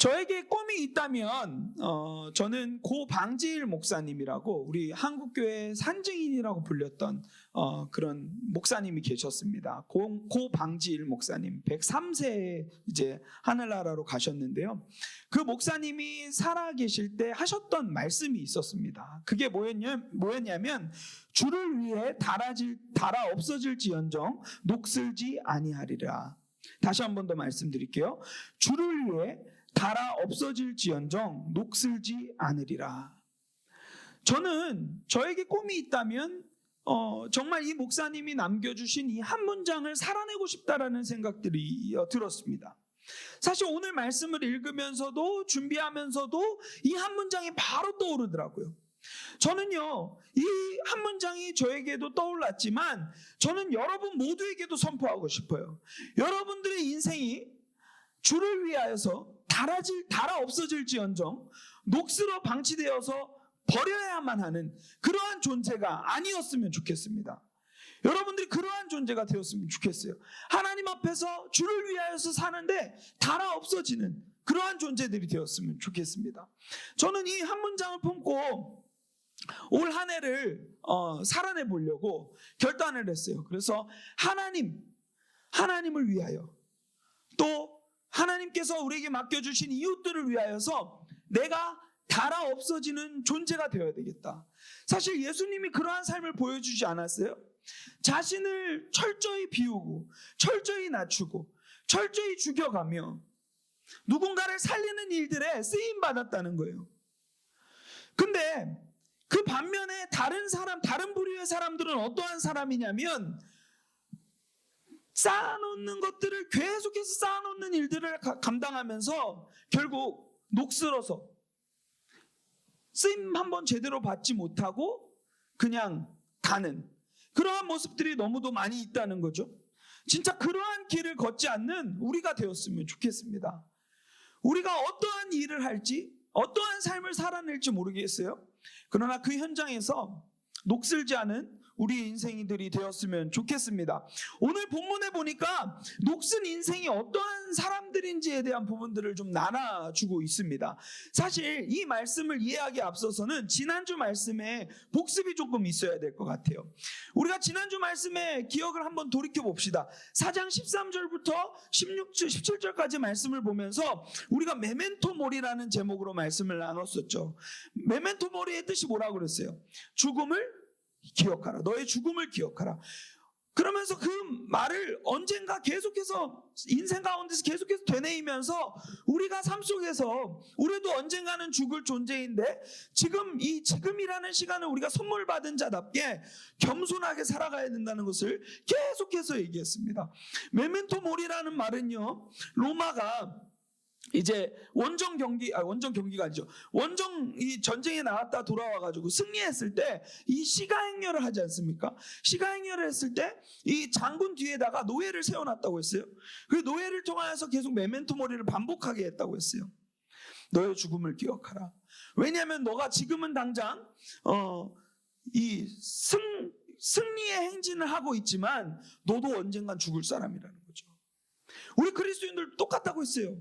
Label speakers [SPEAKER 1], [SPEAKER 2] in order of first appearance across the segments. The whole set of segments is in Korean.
[SPEAKER 1] 저에게 꿈이 있다면 저는 고방지일 목사님이라고 우리 한국교회 산증인이라고 불렸던 그런 목사님이 계셨습니다. 고방지일 목사님 103세에 이제 하늘나라로 가셨는데요. 그 목사님이 살아계실 때 하셨던 말씀이 있었습니다. 그게 뭐였냐면 주를 위해 달아 없어질지언정 녹슬지 아니하리라. 다시 한 번 더 말씀드릴게요. 주를 위해 달아 없어질지언정 녹슬지 않으리라. 저는 저에게 꿈이 있다면 정말 이 목사님이 남겨주신 이 한 문장을 살아내고 싶다라는 생각들이 들었습니다. 사실 오늘 말씀을 읽으면서도 준비하면서도 이 한 문장이 바로 떠오르더라고요. 저는요, 이 한 문장이 저에게도 떠올랐지만 저는 여러분 모두에게도 선포하고 싶어요. 여러분들의 인생이 주를 위하여서 달아 없어질지언정 녹슬어 방치되어서 버려야만 하는 그러한 존재가 아니었으면 좋겠습니다. 여러분들이 그러한 존재가 되었으면 좋겠어요. 하나님 앞에서 주를 위하여서 사는데 달아 없어지는 그러한 존재들이 되었으면 좋겠습니다. 저는 이 한 문장을 품고 올 한 해를 살아내 보려고 결단을 했어요. 그래서 하나님을 위하여 또 하나님께서 우리에게 맡겨주신 이웃들을 위하여서 내가 달아 없어지는 존재가 되어야 되겠다. 사실 예수님이 그러한 삶을 보여주지 않았어요? 자신을 철저히 비우고 철저히 낮추고 철저히 죽여가며 누군가를 살리는 일들에 쓰임받았다는 거예요. 근데 그 반면에 다른 부류의 사람들은 어떠한 사람이냐면 쌓아놓는 것들을 계속해서 쌓아놓는 일들을 감당하면서 결국 녹슬어서 쓰임 한번 제대로 받지 못하고 그냥 가는 그러한 모습들이 너무도 많이 있다는 거죠. 진짜 그러한 길을 걷지 않는 우리가 되었으면 좋겠습니다. 우리가 어떠한 일을 할지 어떠한 삶을 살아낼지 모르겠어요. 그러나 그 현장에서 녹슬지 않은 우리 인생들이 되었으면 좋겠습니다. 오늘 본문에 보니까 녹슨 인생이 어떠한 사람들인지에 대한 부분들을 좀 나눠주고 있습니다. 사실 이 말씀을 이해하기에 앞서서는 지난주 말씀에 복습이 조금 있어야 될 것 같아요. 우리가 지난주 말씀에 기억을 한번 돌이켜 봅시다. 4장 13절부터 17절까지 말씀을 보면서 우리가 메멘토 모리라는 제목으로 말씀을 나눴었죠. 메멘토 모리의 뜻이 뭐라고 그랬어요? 죽음을 기억하라. 너의 죽음을 기억하라. 그러면서 그 말을 언젠가 계속해서 인생 가운데서 계속해서 되뇌이면서 우리가 삶 속에서 우리도 언젠가는 죽을 존재인데 지금이라는 시간을 우리가 선물 받은 자답게 겸손하게 살아가야 된다는 것을 계속해서 얘기했습니다. 메멘토 모리라는 말은요, 로마가 이제 원정 경기가 아니죠. 이 전쟁에 나갔다 돌아와가지고 승리했을 때 이 시가행렬을 하지 않습니까? 시가행렬을 했을 때 이 장군 뒤에다가 노예를 세워놨다고 했어요. 그 노예를 통하여서 계속 메멘토 모리를 반복하게 했다고 했어요. 너의 죽음을 기억하라. 왜냐하면 너가 지금은 당장 이 승리의 행진을 하고 있지만 너도 언젠간 죽을 사람이라는 거죠. 우리 그리스도인들 똑같다고 했어요.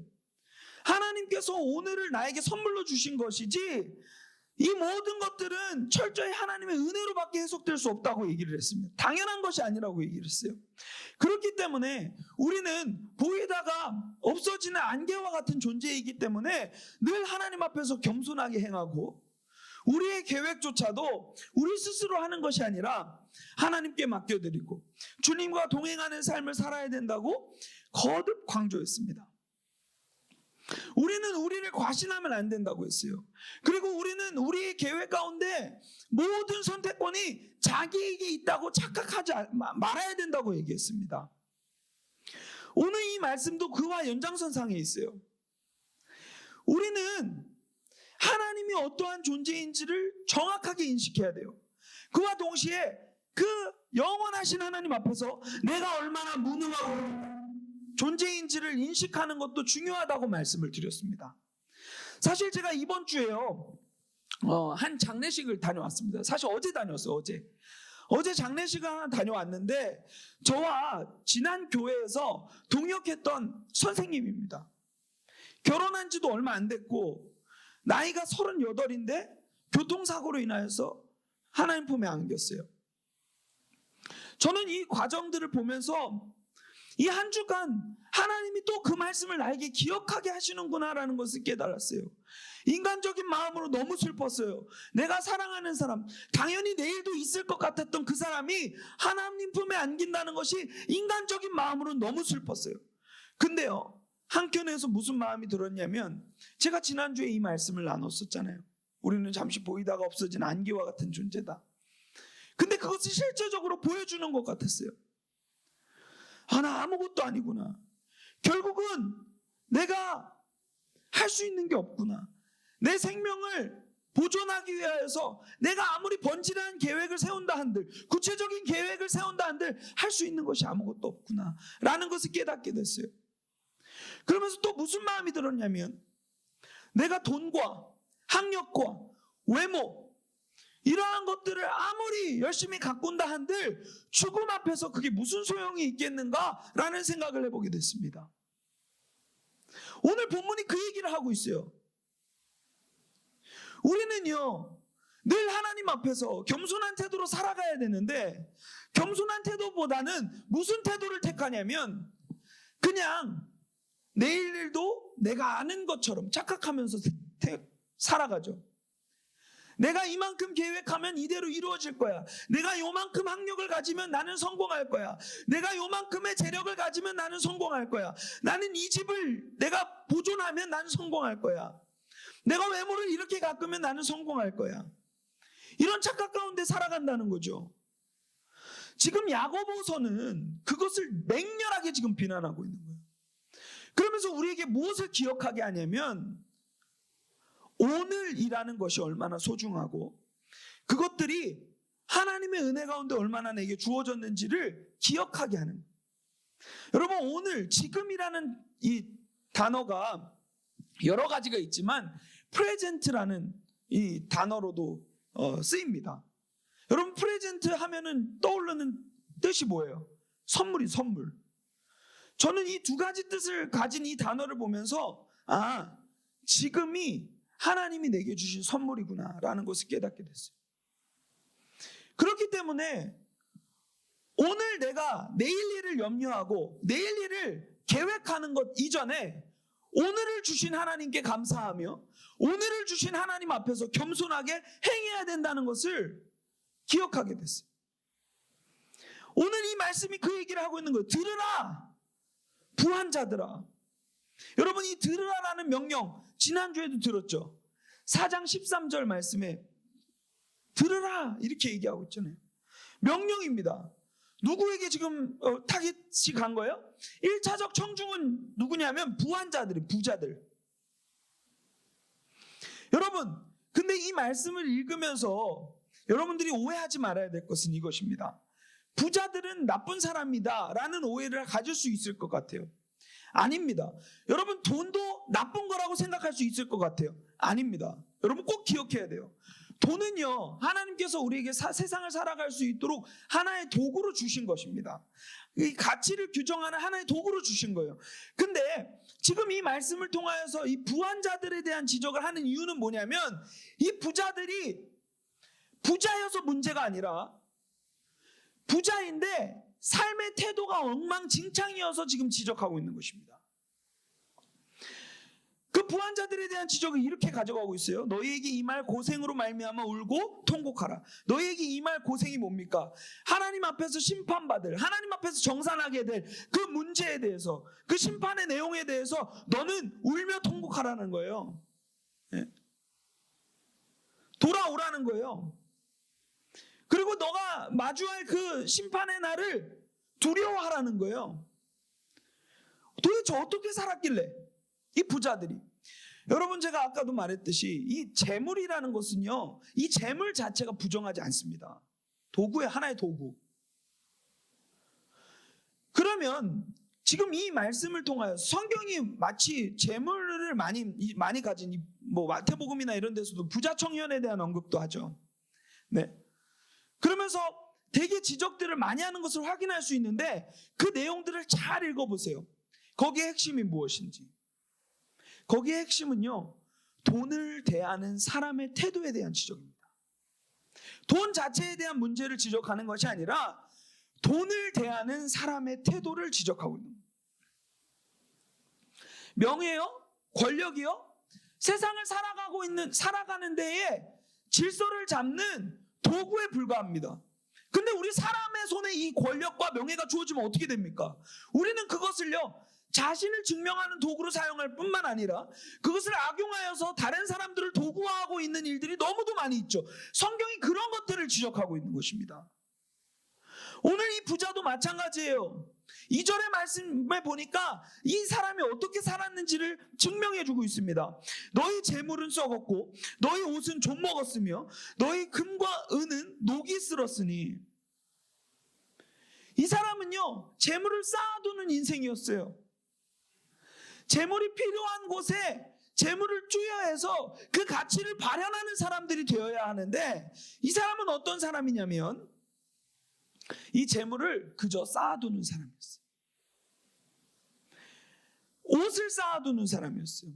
[SPEAKER 1] 하나님께서 오늘을 나에게 선물로 주신 것이지 이 모든 것들은 철저히 하나님의 은혜로밖에 해석될 수 없다고 얘기를 했습니다. 당연한 것이 아니라고 얘기를 했어요. 그렇기 때문에 우리는 보이다가 없어지는 안개와 같은 존재이기 때문에 늘 하나님 앞에서 겸손하게 행하고 우리의 계획조차도 우리 스스로 하는 것이 아니라 하나님께 맡겨드리고 주님과 동행하는 삶을 살아야 된다고 거듭 강조했습니다. 우리는 우리를 과신하면 안 된다고 했어요. 그리고 우리는 우리의 계획 가운데 모든 선택권이 자기에게 있다고 착각하지 말아야 된다고 얘기했습니다. 오늘 이 말씀도 그와 연장선상에 있어요. 우리는 하나님이 어떠한 존재인지를 정확하게 인식해야 돼요. 그와 동시에 그 영원하신 하나님 앞에서 내가 얼마나 무능하고 존재인지를 인식하는 것도 중요하다고 말씀을 드렸습니다. 사실 제가 이번 주에요 한 장례식을 다녀왔습니다. 사실 어제 다녀왔어요. 어제 장례식을 하나 다녀왔는데 저와 지난 교회에서 동역했던 선생님입니다. 결혼한 지도 얼마 안 됐고 나이가 38인데 교통사고로 인하여서 하나님 품에 안겼어요. 저는 이 과정들을 보면서 이 한 주간 하나님이 또 그 말씀을 나에게 기억하게 하시는구나라는 것을 깨달았어요. 인간적인 마음으로 너무 슬펐어요. 내가 사랑하는 사람, 당연히 내일도 있을 것 같았던 그 사람이 하나님 품에 안긴다는 것이 인간적인 마음으로 너무 슬펐어요. 근데요, 한켠에서 무슨 마음이 들었냐면, 제가 지난주에 이 말씀을 나눴었잖아요. 우리는 잠시 보이다가 없어진 안개와 같은 존재다. 근데 그것을 실제적으로 보여주는 것 같았어요. 나 아무것도 아니구나. 결국은 내가 할 수 있는 게 없구나. 내 생명을 보존하기 위해서 내가 아무리 번지르한 계획을 세운다 한들, 구체적인 계획을 세운다 한들 할 수 있는 것이 아무것도 없구나 라는 것을 깨닫게 됐어요. 그러면서 또 무슨 마음이 들었냐면, 내가 돈과 학력과 외모, 이러한 것들을 아무리 열심히 가꾼다 한들 죽음 앞에서 그게 무슨 소용이 있겠는가라는 생각을 해보게 됐습니다. 오늘 본문이 그 얘기를 하고 있어요. 우리는요, 늘 하나님 앞에서 겸손한 태도로 살아가야 되는데, 겸손한 태도보다는 무슨 태도를 택하냐면 그냥 내일 일도 내가 아는 것처럼 착각하면서 살아가죠. 내가 이만큼 계획하면 이대로 이루어질 거야. 내가 요만큼 학력을 가지면 나는 성공할 거야. 내가 요만큼의 재력을 가지면 나는 성공할 거야. 나는 이 집을 내가 보존하면 나는 성공할 거야. 내가 외모를 이렇게 가꾸면 나는 성공할 거야. 이런 착각 가운데 살아간다는 거죠. 지금 야고보서는 그것을 맹렬하게 지금 비난하고 있는 거예요. 그러면서 우리에게 무엇을 기억하게 하냐면, 오늘이라는 것이 얼마나 소중하고 그것들이 하나님의 은혜 가운데 얼마나 내게 주어졌는지를 기억하게 하는 거예요. 여러분, 오늘, 지금이라는 이 단어가 여러 가지가 있지만 프레젠트라는 이 단어로도 쓰입니다. 여러분, 프레젠트 하면은 떠오르는 뜻이 뭐예요? 선물이 선물. 저는 이 두 가지 뜻을 가진 이 단어를 보면서 지금이 하나님이 내게 주신 선물이구나 라는 것을 깨닫게 됐어요. 그렇기 때문에 오늘 내가 내일 일을 염려하고 내일 일을 계획하는 것 이전에 오늘을 주신 하나님께 감사하며 오늘을 주신 하나님 앞에서 겸손하게 행해야 된다는 것을 기억하게 됐어요. 오늘 이 말씀이 그 얘기를 하고 있는 거예요. 들으라, 부한 자들아. 여러분, 이 들으라라는 명령 지난주에도 들었죠. 4장 13절 말씀에 들으라 이렇게 얘기하고 있잖아요. 명령입니다. 누구에게 지금 타깃이 간 거예요? 1차적 청중은 누구냐면 부한 자들이, 부자들. 여러분, 근데 이 말씀을 읽으면서 여러분들이 오해하지 말아야 될 것은 이것입니다. 부자들은 나쁜 사람이다 라는 오해를 가질 수 있을 것 같아요. 아닙니다. 여러분, 돈도 나쁜 거라고 생각할 수 있을 것 같아요. 아닙니다. 여러분, 꼭 기억해야 돼요. 돈은요, 하나님께서 우리에게 세상을 살아갈 수 있도록 하나의 도구로 주신 것입니다. 이 가치를 규정하는 하나의 도구로 주신 거예요. 근데 지금 이 말씀을 통하여서 이 부한 자들에 대한 지적을 하는 이유는 뭐냐면, 이 부자들이 부자여서 문제가 아니라 부자인데 삶의 태도가 엉망진창이어서 지금 지적하고 있는 것입니다. 그 부한 자들에 대한 지적을 이렇게 가져가고 있어요. 너희에게 이 말 고생으로 말미암아 울고 통곡하라. 너희에게 이 말 고생이 뭡니까? 하나님 앞에서 심판받을, 하나님 앞에서 정산하게 될 그 문제에 대해서, 그 심판의 내용에 대해서 너는 울며 통곡하라는 거예요. 네. 돌아오라는 거예요. 그리고 너가 마주할 그 심판의 날을 두려워하라는 거예요. 도대체 어떻게 살았길래 이 부자들이, 여러분, 제가 아까도 말했듯이 이 재물이라는 것은요, 이 재물 자체가 부정하지 않습니다. 도구의 하나의 도구. 그러면 지금 이 말씀을 통하여 성경이 마치 재물을 많이 가진 뭐 마태복음이나 이런 데서도 부자 청년에 대한 언급도 하죠. 네. 그러면서 되게 지적들을 많이 하는 것을 확인할 수 있는데 그 내용들을 잘 읽어보세요. 거기에 핵심이 무엇인지. 거기에 핵심은요, 돈을 대하는 사람의 태도에 대한 지적입니다. 돈 자체에 대한 문제를 지적하는 것이 아니라 돈을 대하는 사람의 태도를 지적하고 있는 거예요. 명예요, 권력이요, 세상을 살아가는 데에 질서를 잡는 도구에 불과합니다. 근데 우리 사람의 손에 이 권력과 명예가 주어지면 어떻게 됩니까? 우리는 그것을요, 자신을 증명하는 도구로 사용할 뿐만 아니라 그것을 악용하여서 다른 사람들을 도구화하고 있는 일들이 너무도 많이 있죠. 성경이 그런 것들을 지적하고 있는 것입니다. 오늘 이 부자도 마찬가지예요. 2절의 말씀에 보니까 이 사람이 어떻게 살았는지를 증명해주고 있습니다. 너희 재물은 썩었고 너희 옷은 좀 먹었으며 너희 금과 은은 녹이 쓸었으니. 이 사람은요, 재물을 쌓아두는 인생이었어요. 재물이 필요한 곳에 재물을 투여해서 그 가치를 발현하는 사람들이 되어야 하는데, 이 사람은 어떤 사람이냐면 이 재물을 그저 쌓아두는 사람이었어요. 옷을 쌓아두는 사람이었어요.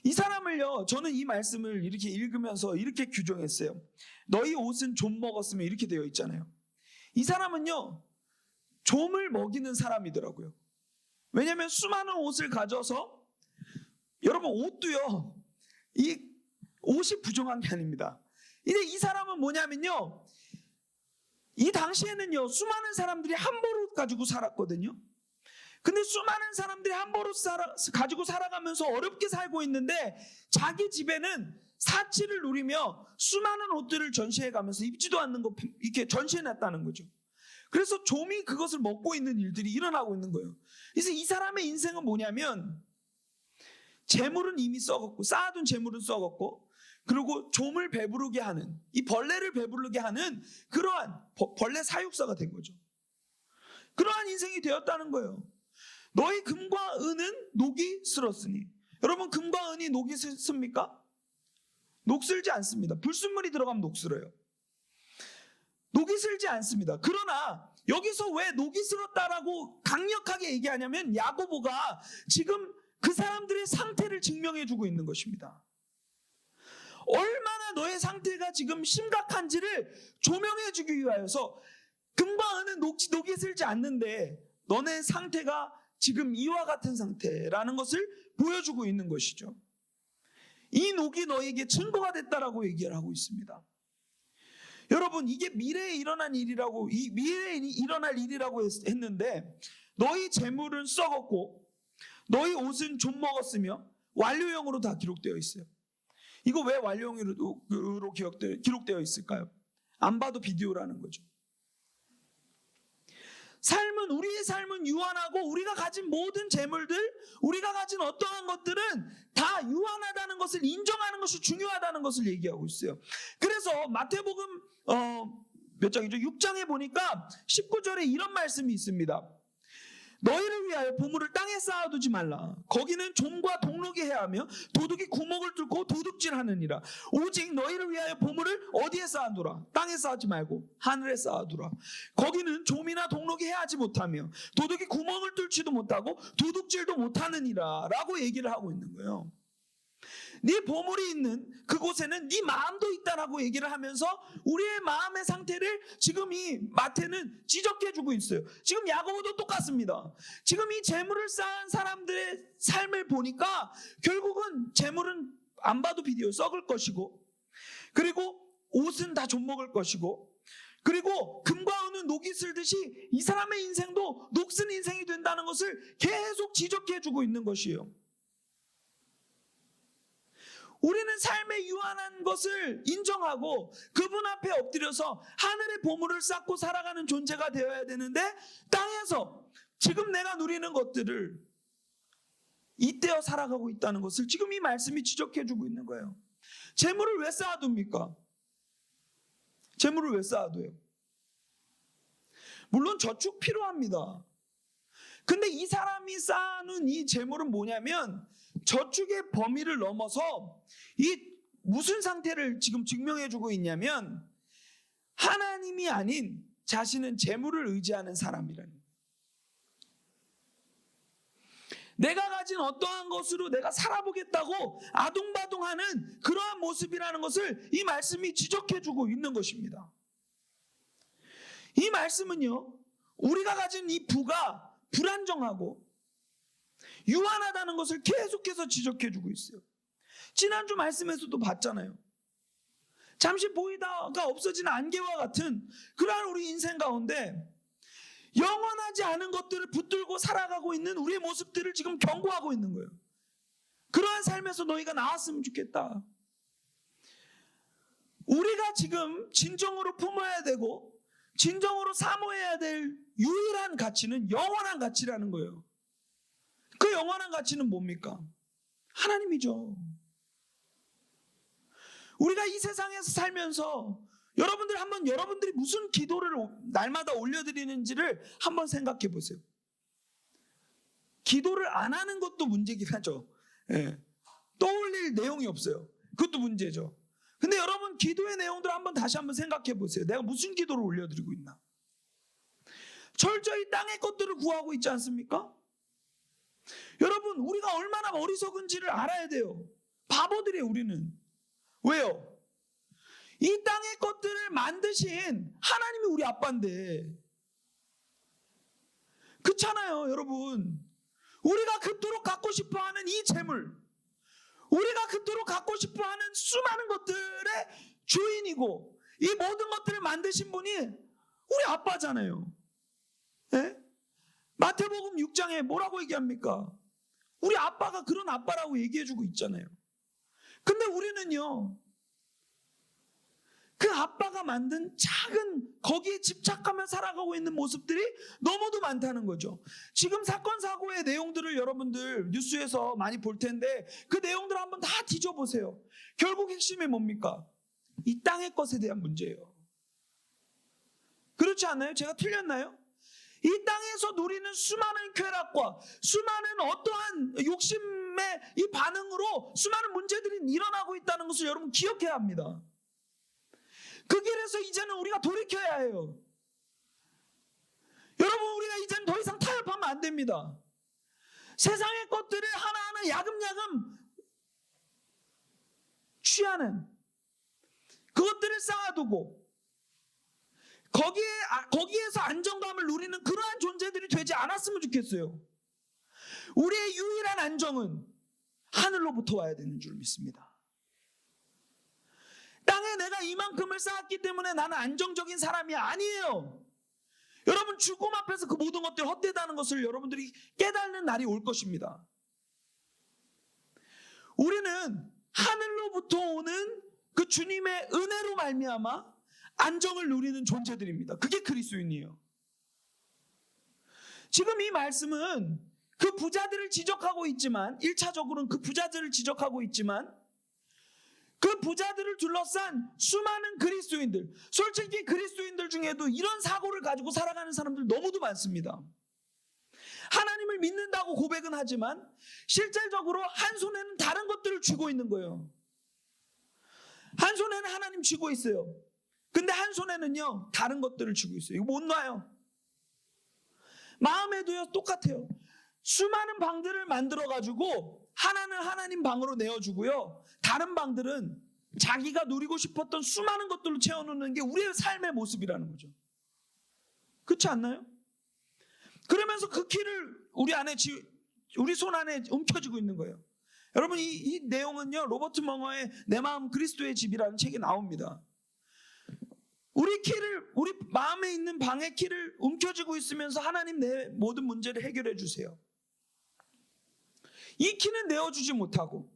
[SPEAKER 1] 이 사람을요, 저는 이 말씀을 이렇게 읽으면서 이렇게 규정했어요. 너희 옷은 좀 먹었으면, 이렇게 되어 있잖아요. 이 사람은요, 좀을 먹이는 사람이더라고요. 왜냐하면 수많은 옷을 가져서, 여러분 옷도요, 이 옷이 부정한 게 아닙니다. 근데 이 사람은 뭐냐면요, 이 당시에는요, 수많은 사람들이 한 벌옷 가지고 살았거든요. 근데 수많은 사람들이 한 벌옷 가지고 살아가면서 어렵게 살고 있는데, 자기 집에는 사치를 누리며 수많은 옷들을 전시해 가면서 입지도 않는 거 이렇게 전시해 놨다는 거죠. 그래서 좀이 그것을 먹고 있는 일들이 일어나고 있는 거예요. 그래서 이 사람의 인생은 뭐냐면, 재물은 이미 썩었고, 쌓아둔 재물은 썩었고, 그리고 좀을 배부르게 하는, 이 벌레를 배부르게 하는 그러한 벌레 사육사가 된 거죠. 그러한 인생이 되었다는 거예요. 너희 금과 은은 녹이 슬었으니. 여러분, 금과 은이 녹이 슬습니까? 녹슬지 않습니다. 불순물이 들어가면 녹슬어요. 녹이 슬지 않습니다. 그러나 여기서 왜 녹이 슬었다라고 강력하게 얘기하냐면, 야고보가 지금 그 사람들의 상태를 증명해주고 있는 것입니다. 얼마나 너의 상태가 지금 심각한지를 조명해주기 위하여서, 금과 은은 녹이 슬지 않는데 너네 상태가 지금 이와 같은 상태라는 것을 보여주고 있는 것이죠. 이 녹이 너에게 증거가 됐다라고 얘기를 하고 있습니다. 여러분, 이게 미래에 일어날 일이라고 했는데, 너희 재물은 썩었고 너희 옷은 좀 먹었으며 완료형으로 다 기록되어 있어요. 이거 왜 완료형으로 기록되어 있을까요? 안 봐도 비디오라는 거죠. 우리의 삶은 유한하고, 우리가 가진 모든 재물들, 우리가 가진 어떠한 것들은 다 유한하다는 것을 인정하는 것이 중요하다는 것을 얘기하고 있어요. 그래서 마태복음 몇 장이죠? 6장에 보니까 19절에 이런 말씀이 있습니다. 너희를 위하여 보물을 땅에 쌓아두지 말라. 거기는 좀과 동록이 해하며 도둑이 구멍을 뚫고 도둑질하느니라. 오직 너희를 위하여 보물을 어디에 쌓아두라. 땅에 쌓지 말고 하늘에 쌓아두라. 거기는 좀이나 동록이 해하지 못하며 도둑이 구멍을 뚫지도 못하고 도둑질도 못하느니라 라고 얘기를 하고 있는 거예요. 네 보물이 있는 그곳에는 네 마음도 있다라고 얘기를 하면서 우리의 마음의 상태를 지금 이 마태는 지적해주고 있어요. 지금 야고보도 똑같습니다. 지금 이 재물을 쌓은 사람들의 삶을 보니까 결국은 재물은 안 봐도 비디오 썩을 것이고, 그리고 옷은 다 좀 먹을 것이고, 그리고 금과 은은 녹이 슬듯이 이 사람의 인생도 녹슨 인생이 된다는 것을 계속 지적해주고 있는 것이에요. 우리는 삶의 유한한 것을 인정하고 그분 앞에 엎드려서 하늘의 보물을 쌓고 살아가는 존재가 되어야 되는데, 땅에서 지금 내가 누리는 것들을 잇대어 살아가고 있다는 것을 지금 이 말씀이 지적해주고 있는 거예요. 재물을 왜 쌓아둡니까? 재물을 왜 쌓아둬요? 물론 저축 필요합니다. 근데 이 사람이 쌓아놓은 이 재물은 뭐냐면, 저축의 범위를 넘어서 이 무슨 상태를 지금 증명해주고 있냐면, 하나님이 아닌 자신은 재물을 의지하는 사람이라는 거예요. 내가 가진 어떠한 것으로 내가 살아보겠다고 아둥바둥하는 그러한 모습이라는 것을 이 말씀이 지적해주고 있는 것입니다. 이 말씀은요, 우리가 가진 이 부가 불안정하고 유한하다는 것을 계속해서 지적해주고 있어요. 지난주 말씀에서도 봤잖아요. 잠시 보이다가 없어지는 안개와 같은 그러한 우리 인생 가운데 영원하지 않은 것들을 붙들고 살아가고 있는 우리의 모습들을 지금 경고하고 있는 거예요. 그러한 삶에서 너희가 나왔으면 좋겠다. 우리가 지금 진정으로 품어야 되고 진정으로 사모해야 될 유일한 가치는 영원한 가치라는 거예요. 그 영원한 가치는 뭡니까? 하나님이죠. 우리가 이 세상에서 살면서 여러분들이 무슨 기도를 날마다 올려드리는지를 한번 생각해 보세요. 기도를 안 하는 것도 문제긴 하죠. 예. 떠올릴 내용이 없어요. 그것도 문제죠. 근데 여러분, 기도의 내용들을 다시 한번 생각해 보세요. 내가 무슨 기도를 올려드리고 있나? 철저히 땅의 것들을 구하고 있지 않습니까? 여러분, 우리가 얼마나 어리석은지를 알아야 돼요. 바보들이에요, 우리는. 왜요? 이 땅의 것들을 만드신 하나님이 우리 아빠인데, 그렇잖아요, 여러분. 우리가 그토록 갖고 싶어하는 이 재물, 우리가 그토록 갖고 싶어하는 수많은 것들의 주인이고 이 모든 것들을 만드신 분이 우리 아빠잖아요. 네? 마태복음 6장에 뭐라고 얘기합니까? 우리 아빠가 그런 아빠라고 얘기해주고 있잖아요. 근데 우리는요, 그 아빠가 만든 작은 거기에 집착하며 살아가고 있는 모습들이 너무도 많다는 거죠. 지금 사건 사고의 내용들을 여러분들 뉴스에서 많이 볼 텐데 그 내용들을 한번 다 뒤져보세요. 결국 핵심이 뭡니까? 이 땅의 것에 대한 문제예요. 그렇지 않나요? 제가 틀렸나요? 이 땅에서 누리는 수많은 쾌락과 수많은 어떠한 욕심의 이 반응으로 수많은 문제들이 일어나고 있다는 것을 여러분 기억해야 합니다. 그 길에서 이제는 우리가 돌이켜야 해요. 여러분, 우리가 이제는 더 이상 타협하면 안 됩니다. 세상의 것들을 하나하나 야금야금 취하는 그것들을 쌓아두고 거기에서 안정감을 누리는 그러한 존재들이 되지 않았으면 좋겠어요. 우리의 유일한 안정은 하늘로부터 와야 되는 줄 믿습니다. 땅에 내가 이만큼을 쌓았기 때문에 나는 안정적인 사람이 아니에요. 여러분, 죽음 앞에서 그 모든 것들이 헛되다는 것을 여러분들이 깨닫는 날이 올 것입니다. 우리는 하늘로부터 오는 그 주님의 은혜로 말미암아 안정을 누리는 존재들입니다. 그게 그리스도인이에요. 지금 이 말씀은 그 부자들을 지적하고 있지만, 1차적으로는 그 부자들을 지적하고 있지만, 그 부자들을 둘러싼 수많은 그리스도인들, 솔직히 그리스도인들 중에도 이런 사고를 가지고 살아가는 사람들 너무도 많습니다. 하나님을 믿는다고 고백은 하지만 실질적으로 한 손에는 다른 것들을 쥐고 있는 거예요. 한 손에는 하나님 쥐고 있어요. 근데 한 손에는요, 다른 것들을 쥐고 있어요. 이거 못 놔요. 마음에도요, 똑같아요. 수많은 방들을 만들어가지고 하나는 하나님 방으로 내어주고요, 다른 방들은 자기가 누리고 싶었던 수많은 것들로 채워놓는 게 우리의 삶의 모습이라는 거죠. 그렇지 않나요? 그러면서 그 키를 우리 손 안에 움켜쥐고 있는 거예요. 여러분, 이 내용은요, 로버트 멍어의 내 마음 그리스도의 집이라는 책에 나옵니다. 우리 마음에 있는 방의 키를 움켜쥐고 있으면서 하나님 내 모든 문제를 해결해 주세요. 이 키는 내어주지 못하고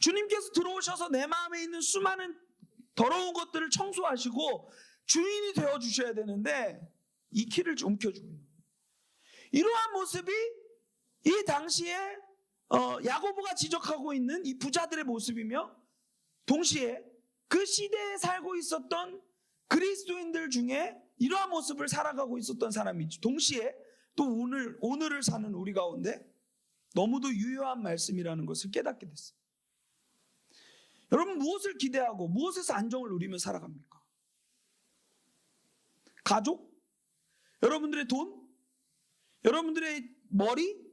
[SPEAKER 1] 주님께서 들어오셔서 내 마음에 있는 수많은 더러운 것들을 청소하시고 주인이 되어주셔야 되는데 이 키를 움켜쥐고 있는 거예요. 이러한 모습이 이 당시에 야고보가 지적하고 있는 이 부자들의 모습이며, 동시에 그 시대에 살고 있었던 그리스도인들 중에 이러한 모습을 살아가고 있었던 사람이죠. 동시에 또 오늘을 사는 우리 가운데 너무도 유효한 말씀이라는 것을 깨닫게 됐어요. 여러분, 무엇을 기대하고 무엇에서 안정을 누리며 살아갑니까? 가족? 여러분들의 돈? 여러분들의 머리?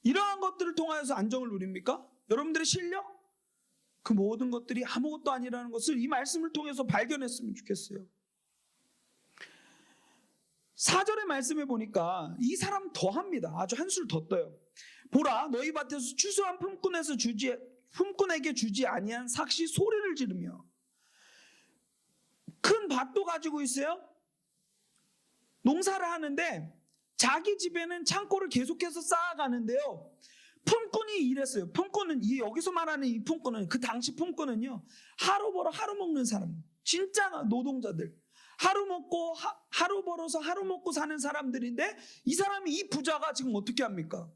[SPEAKER 1] 이러한 것들을 통하여서 안정을 누립니까? 여러분들의 실력? 그 모든 것들이 아무것도 아니라는 것을 이 말씀을 통해서 발견했으면 좋겠어요. 4절의 말씀에 보니까 이 사람 더합니다. 아주 한술 더 떠요. 보라, 너희 밭에서 추수한 품꾼에게 주지 아니한 삭시 소리를 지르며. 큰 밭도 가지고 있어요. 농사를 하는데 자기 집에는 창고를 계속해서 쌓아가는데요. 품꾼이 이랬어요. 품꾼은, 여기서 말하는 이 품꾼은, 그 당시 품꾼은요, 하루 벌어 하루 먹는 사람, 진짜 노동자들, 하루 벌어서 하루 먹고 사는 사람들인데, 이 사람이, 이 부자가 지금 어떻게 합니까?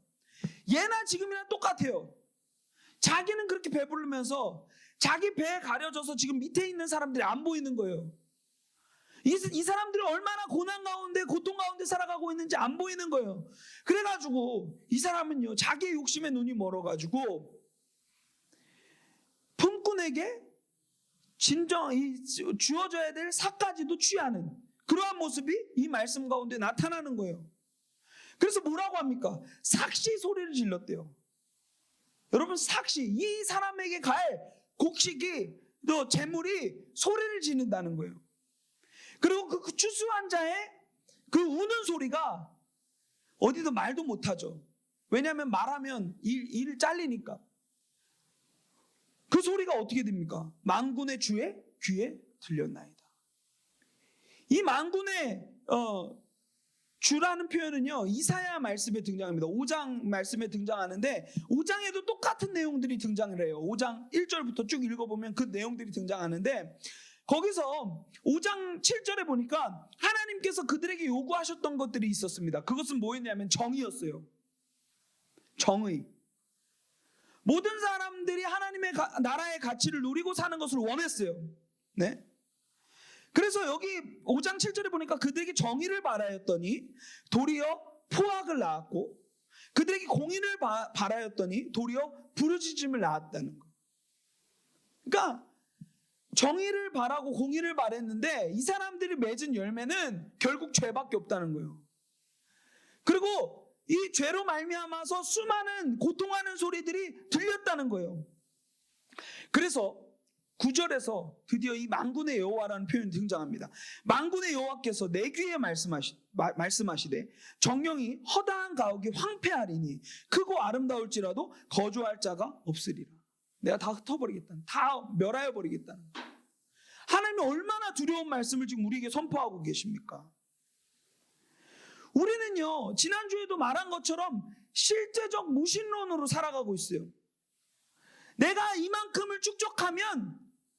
[SPEAKER 1] 예나 지금이나 똑같아요. 자기는 그렇게 배부르면서 자기 배에 가려져서 지금 밑에 있는 사람들이 안 보이는 거예요. 이 사람들이 얼마나 고난 가운데, 고통 가운데 살아가고 있는지 안 보이는 거예요. 그래가지고 이 사람은요, 자기의 욕심에 눈이 멀어가지고 품꾼에게 주어져야 될 삭까지도 취하는 그러한 모습이 이 말씀 가운데 나타나는 거예요. 그래서 뭐라고 합니까? 삭시 소리를 질렀대요. 여러분, 삭시, 이 사람에게 갈 곡식이, 또 재물이 소리를 지른다는 거예요. 그리고 그 추수한 자의 그 우는 소리가 어디도 말도 못하죠. 왜냐하면 말하면 일 잘리니까. 그 소리가 어떻게 됩니까? 만군의 주의 귀에 들렸나이다. 이 만군의 주라는 표현은요, 이사야 말씀에 등장합니다. 5장 말씀에 등장하는데 5장에도 똑같은 내용들이 등장을 해요. 5장 1절부터 쭉 읽어보면 그 내용들이 등장하는데, 거기서 5장 7절에 보니까 하나님께서 그들에게 요구하셨던 것들이 있었습니다. 그것은 뭐였냐면 정의였어요. 정의. 모든 사람들이 하나님의 나라의 가치를 누리고 사는 것을 원했어요. 네? 그래서 여기 5장 7절에 보니까 그들에게 정의를 바라였더니 도리어 포악을 낳았고, 그들에게 공의를 바라였더니 도리어 부르짖음을 낳았다는 거. 그러니까 정의를 바라고 공의를 바랬는데 이 사람들이 맺은 열매는 결국 죄밖에 없다는 거예요. 그리고 이 죄로 말미암아서 수많은 고통하는 소리들이 들렸다는 거예요. 그래서 9절에서 드디어 이 만군의 여호와라는 표현이 등장합니다. 만군의 여호와께서 내 귀에 말씀하시되 정령이 허다한 가옥이 황폐하리니 크고 아름다울지라도 거주할 자가 없으리라. 내가 다 흩어버리겠다. 다 멸하여 버리겠다는 거예요. 하나님이 얼마나 두려운 말씀을 지금 우리에게 선포하고 계십니까? 우리는요, 지난주에도 말한 것처럼 실제적 무신론으로 살아가고 있어요. 내가 이만큼을 축적하면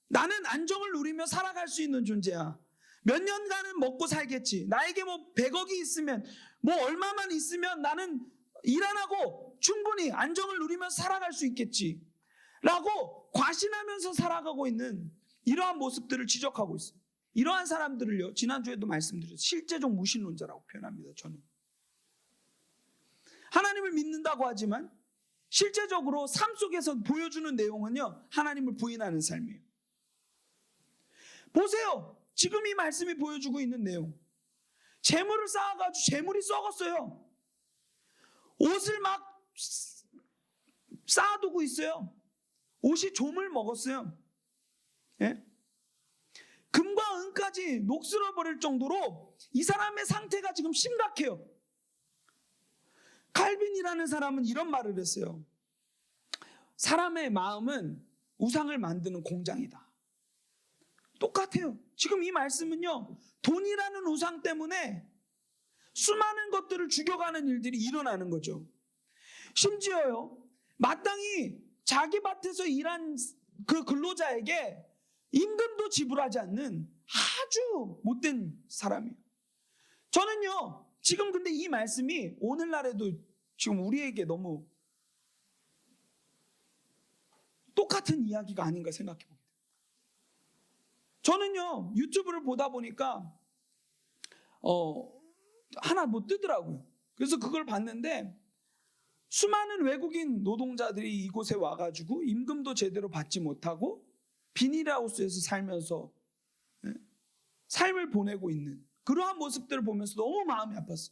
[SPEAKER 1] 나는 안정을 누리며 살아갈 수 있는 존재야. 몇 년간은 먹고 살겠지. 나에게 뭐 100억이 있으면, 뭐 얼마만 있으면 나는 일 안 하고 충분히 안정을 누리면서 살아갈 수 있겠지 라고 과신하면서 살아가고 있는 이러한 모습들을 지적하고 있어요. 이러한 사람들을요, 지난주에도 말씀드렸죠. 실제적 무신론자라고 표현합니다. 저는 하나님을 믿는다고 하지만 실제적으로 삶 속에서 보여주는 내용은요, 하나님을 부인하는 삶이에요. 보세요. 지금 이 말씀이 보여주고 있는 내용. 재물을 쌓아가지고 재물이 썩었어요. 옷을 막 쌓아두고 있어요. 옷이 좀을 먹었어요. 예? 금과 은까지 녹슬어 버릴 정도로 이 사람의 상태가 지금 심각해요. 칼빈이라는 사람은 이런 말을 했어요. 사람의 마음은 우상을 만드는 공장이다. 똑같아요. 지금 이 말씀은요, 돈이라는 우상 때문에 수많은 것들을 죽여가는 일들이 일어나는 거죠. 심지어요, 마땅히 자기 밭에서 일한 그 근로자에게 임금도 지불하지 않는 아주 못된 사람이에요. 저는요, 지금 근데 이 말씀이 오늘날에도 지금 우리에게 너무 똑같은 이야기가 아닌가 생각해 봅니다. 저는요, 유튜브를 보다 보니까 하나 뭐 뜨더라고요. 그래서 그걸 봤는데 수많은 외국인 노동자들이 이곳에 와가지고 임금도 제대로 받지 못하고 비닐하우스에서 살면서 삶을 보내고 있는 그러한 모습들을 보면서 너무 마음이 아팠어요.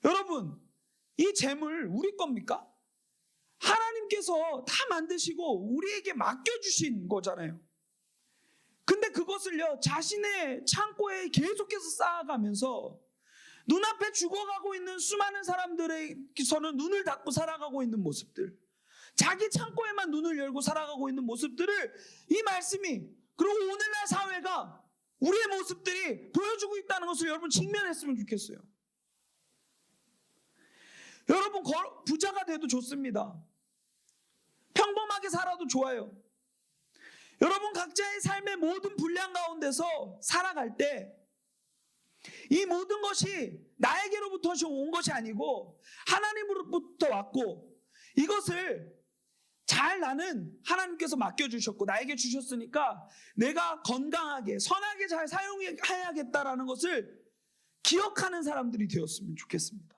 [SPEAKER 1] 여러분, 이 재물 우리 겁니까? 하나님께서 다 만드시고 우리에게 맡겨주신 거잖아요. 근데 그것을요, 자신의 창고에 계속해서 쌓아가면서 눈앞에 죽어가고 있는 수많은 사람들에게서는 눈을 닫고 살아가고 있는 모습들, 자기 창고에만 눈을 열고 살아가고 있는 모습들을 이 말씀이, 그리고 오늘날 사회가 우리의 모습들이 보여주고 있다는 것을 여러분 직면했으면 좋겠어요. 여러분 부자가 돼도 좋습니다. 평범하게 살아도 좋아요. 여러분 각자의 삶의 모든 분량 가운데서 살아갈 때 이 모든 것이 나에게로부터 온 것이 아니고 하나님으로부터 왔고, 이것을 잘 나는 하나님께서 맡겨주셨고 나에게 주셨으니까 내가 건강하게 선하게 잘 사용해야겠다라는 것을 기억하는 사람들이 되었으면 좋겠습니다.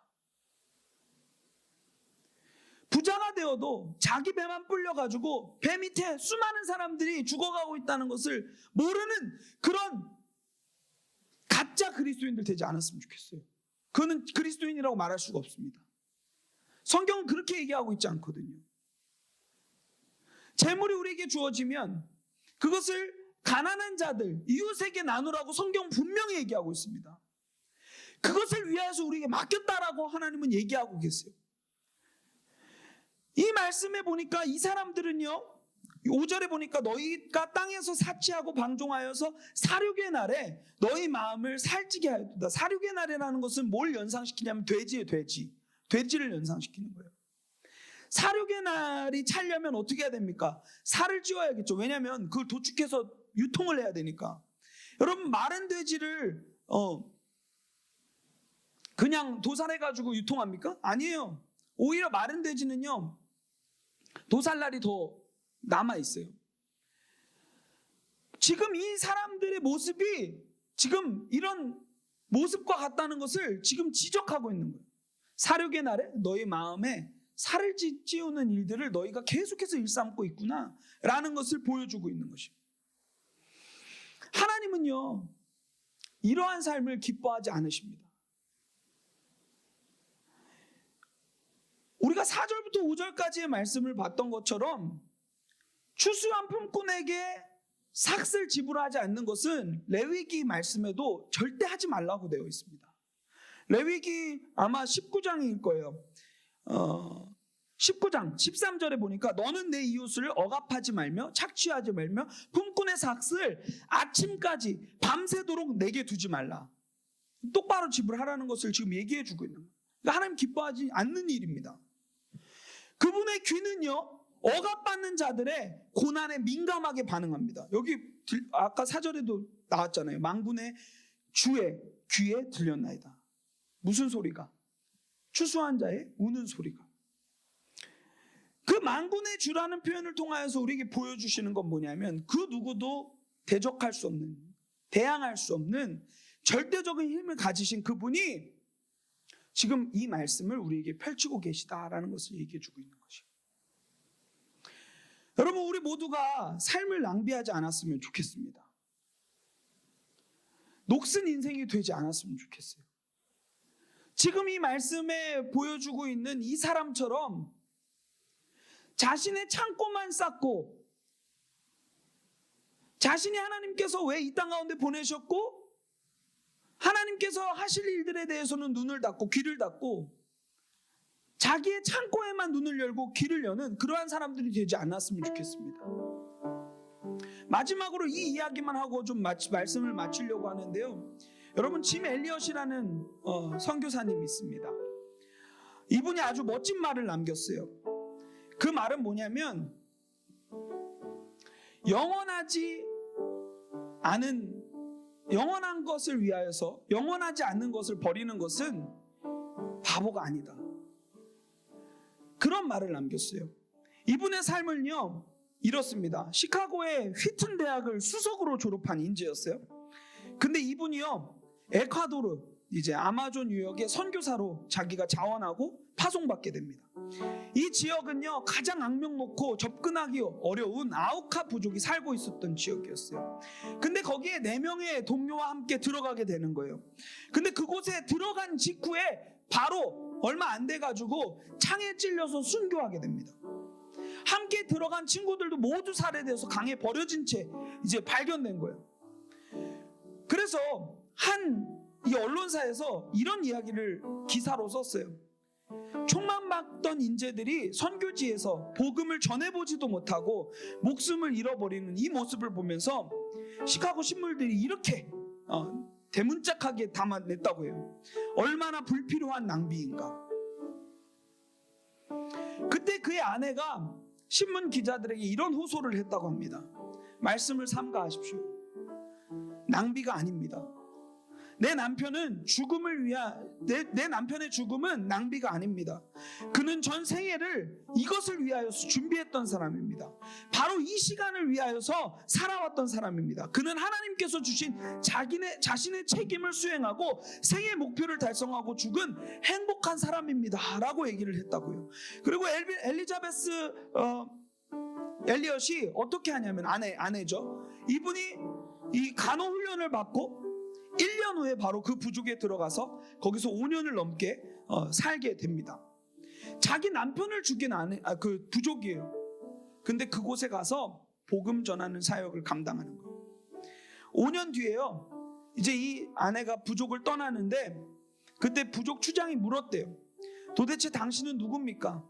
[SPEAKER 1] 부자가 되어도 자기 배만 불려가지고 배 밑에 수많은 사람들이 죽어가고 있다는 것을 모르는 그런 가짜 그리스도인들 되지 않았으면 좋겠어요. 그거는 그리스도인이라고 말할 수가 없습니다. 성경은 그렇게 얘기하고 있지 않거든요. 재물이 우리에게 주어지면 그것을 가난한 자들, 이웃에게 나누라고 성경은 분명히 얘기하고 있습니다. 그것을 위하여서 우리에게 맡겼다라고 하나님은 얘기하고 계세요. 이 말씀에 보니까 이 사람들은요, 5절에 보니까 너희가 땅에서 사치하고 방종하여서 사륙의 날에 너희 마음을 살찌게 하였다. 사륙의 날이라는 것은 뭘 연상시키냐면 돼지예요, 돼지. 돼지를 연상시키는 거예요. 사륙의 날이 차려면 어떻게 해야 됩니까? 살을 찌워야겠죠. 왜냐하면 그걸 도축해서 유통을 해야 되니까. 여러분, 마른 돼지를 그냥 도살해가지고 유통합니까? 아니에요. 오히려 마른 돼지는요, 도살날이 더 남아있어요. 지금 이 사람들의 모습이 지금 이런 모습과 같다는 것을 지금 지적하고 있는 거예요. 사륙의 날에 너희 마음에 살을 찌우는 일들을 너희가 계속해서 일삼고 있구나 라는 것을 보여주고 있는 것입니다. 하나님은요, 이러한 삶을 기뻐하지 않으십니다. 우리가 4절부터 5절까지의 말씀을 봤던 것처럼 추수한 품꾼에게 삭을 지불하지 않는 것은 레위기 말씀에도 절대 하지 말라고 되어 있습니다. 레위기 아마 19장일 거예요. 19장 13절에 보니까 너는 내 이웃을 억압하지 말며 착취하지 말며 품꾼의 삭을 아침까지 밤새도록 내게 두지 말라. 똑바로 지불하라는 것을 지금 얘기해 주고 있는 거예요. 그러니까 하나님 기뻐하지 않는 일입니다. 그분의 귀는요, 억압받는 자들의 고난에 민감하게 반응합니다. 여기 아까 4절에도 나왔잖아요. 만군의 주의 귀에 들렸나이다. 무슨 소리가? 추수한 자의 우는 소리가. 그 만군의 주라는 표현을 통하여서 우리에게 보여주시는 건 뭐냐면, 그 누구도 대적할 수 없는, 대항할 수 없는 절대적인 힘을 가지신 그분이 지금 이 말씀을 우리에게 펼치고 계시다라는 것을 얘기해 주고 있는 것이에요. 여러분, 우리 모두가 삶을 낭비하지 않았으면 좋겠습니다. 녹슨 인생이 되지 않았으면 좋겠어요. 지금 이 말씀에 보여주고 있는 이 사람처럼 자신의 창고만 쌓고, 자신이 하나님께서 왜 이 땅 가운데 보내셨고 하나님께서 하실 일들에 대해서는 눈을 닫고 귀를 닫고 자기의 창고에만 눈을 열고 귀를 여는 그러한 사람들이 되지 않았으면 좋겠습니다. 마지막으로 이 이야기만 하고 좀 말씀을 마치려고 하는데요. 여러분, 짐 엘리엇이라는 선교사님이 있습니다. 이분이 아주 멋진 말을 남겼어요. 그 말은 뭐냐면, 영원한 것을 위하여서 영원하지 않는 것을 버리는 것은 바보가 아니다. 그런 말을 남겼어요. 이분의 삶은요, 이렇습니다. 시카고의 휘튼 대학을 수석으로 졸업한 인재였어요. 근데 이분이요, 에콰도르, 이제 아마존 유역의 선교사로 자기가 자원하고 파송받게 됩니다. 이 지역은요, 가장 악명 높고 접근하기 어려운 아우카 부족이 살고 있었던 지역이었어요. 근데 거기에 4명의 동료와 함께 들어가게 되는 거예요. 근데 그곳에 들어간 직후에 바로 얼마 안 돼가지고 창에 찔려서 순교하게 됩니다. 함께 들어간 친구들도 모두 살해돼서 강에 버려진 채 이제 발견된 거예요. 그래서 이 언론사에서 이런 이야기를 기사로 썼어요. 총망받던 인재들이 선교지에서 복음을 전해보지도 못하고 목숨을 잃어버리는 이 모습을 보면서 시카고 신문들이 이렇게 대문짝하게 담아냈다고 해요. 얼마나 불필요한 낭비인가. 그때 그의 아내가 신문 기자들에게 이런 호소를 했다고 합니다. 말씀을 삼가하십시오. 낭비가 아닙니다. 내 남편의 죽음은 낭비가 아닙니다. 그는 전 생애를 이것을 위하여 준비했던 사람입니다. 바로 이 시간을 위하여서 살아왔던 사람입니다. 그는 하나님께서 주신 자신의 책임을 수행하고 생애 목표를 달성하고 죽은 행복한 사람입니다 라고 얘기를 했다고요. 그리고 엘리자베스 엘리엇이 어떻게 하냐면 아내죠. 이분이 이 간호 훈련을 받고 1년 후에 바로 그 부족에 들어가서 거기서 5년을 넘게 살게 됩니다. 자기 남편을 죽인 그 부족이에요. 근데 그곳에 가서 복음 전하는 사역을 감당하는 거예요. 5년 뒤에요. 이제 이 아내가 부족을 떠나는데 그때 부족 추장이 물었대요. 도대체 당신은 누굽니까?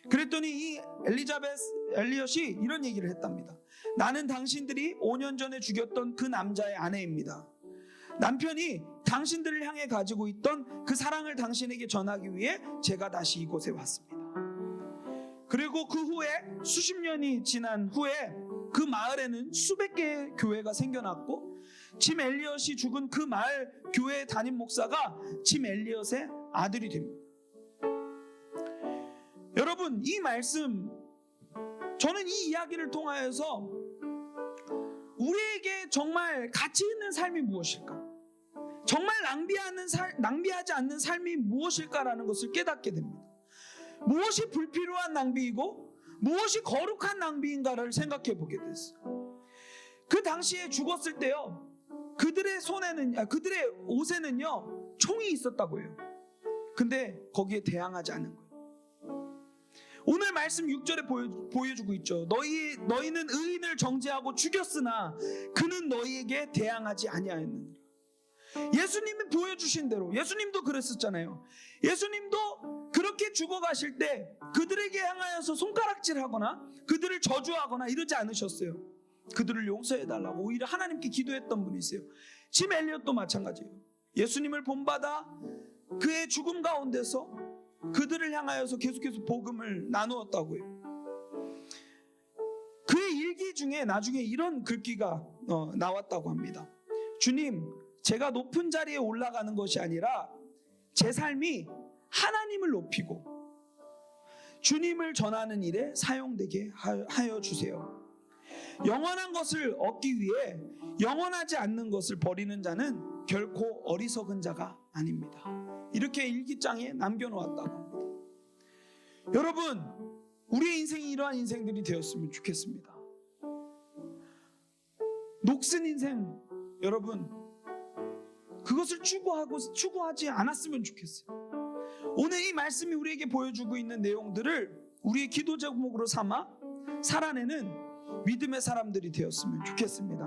[SPEAKER 1] 그랬더니 이 엘리자베스 엘리엇이 이런 얘기를 했답니다. 나는 당신들이 5년 전에 죽였던 그 남자의 아내입니다. 남편이 당신들을 향해 가지고 있던 그 사랑을 당신에게 전하기 위해 제가 다시 이곳에 왔습니다. 그리고 그 후에 수십 년이 지난 후에 그 마을에는 수백 개의 교회가 생겨났고 짐 엘리엇이 죽은 그 마을 교회 담임 목사가 짐 엘리엇의 아들이 됩니다. 여러분, 이 말씀, 저는 이 이야기를 통하여서 우리에게 정말 가치 있는 삶이 무엇일까? 정말 낭비하지 않는 삶이 무엇일까라는 것을 깨닫게 됩니다. 무엇이 불필요한 낭비이고 무엇이 거룩한 낭비인가를 생각해 보게 됐어요. 그 당시에 죽었을 때요, 그들의 옷에는요 총이 있었다고 해요. 근데 거기에 대항하지 않은 거예요. 오늘 말씀 6절에 보여주고 있죠. 너희는 의인을 정죄하고 죽였으나 그는 너희에게 대항하지 아니하였느니라. 예수님이 보여주신 대로, 예수님도 그랬었잖아요. 예수님도 그렇게 죽어가실 때 그들에게 향하여서 손가락질하거나 그들을 저주하거나 이러지 않으셨어요. 그들을 용서해달라고 오히려 하나님께 기도했던 분이세요. 짐 엘리엇도 마찬가지예요. 예수님을 본받아 그의 죽음 가운데서 그들을 향하여서 계속해서 복음을 나누었다고요. 그의 일기 중에 나중에 이런 글귀가 나왔다고 합니다. 주님, 제가 높은 자리에 올라가는 것이 아니라 제 삶이 하나님을 높이고 주님을 전하는 일에 사용되게 하여 주세요. 영원한 것을 얻기 위해 영원하지 않는 것을 버리는 자는 결코 어리석은 자가 아닙니다. 이렇게 일기장에 남겨놓았다고 합니다. 여러분, 우리의 인생이 이러한 인생들이 되었으면 좋겠습니다. 녹슨 인생, 여러분, 그것을 추구하지 않았으면 좋겠어요. 오늘 이 말씀이 우리에게 보여주고 있는 내용들을 우리의 기도 제목으로 삼아 살아내는 믿음의 사람들이 되었으면 좋겠습니다.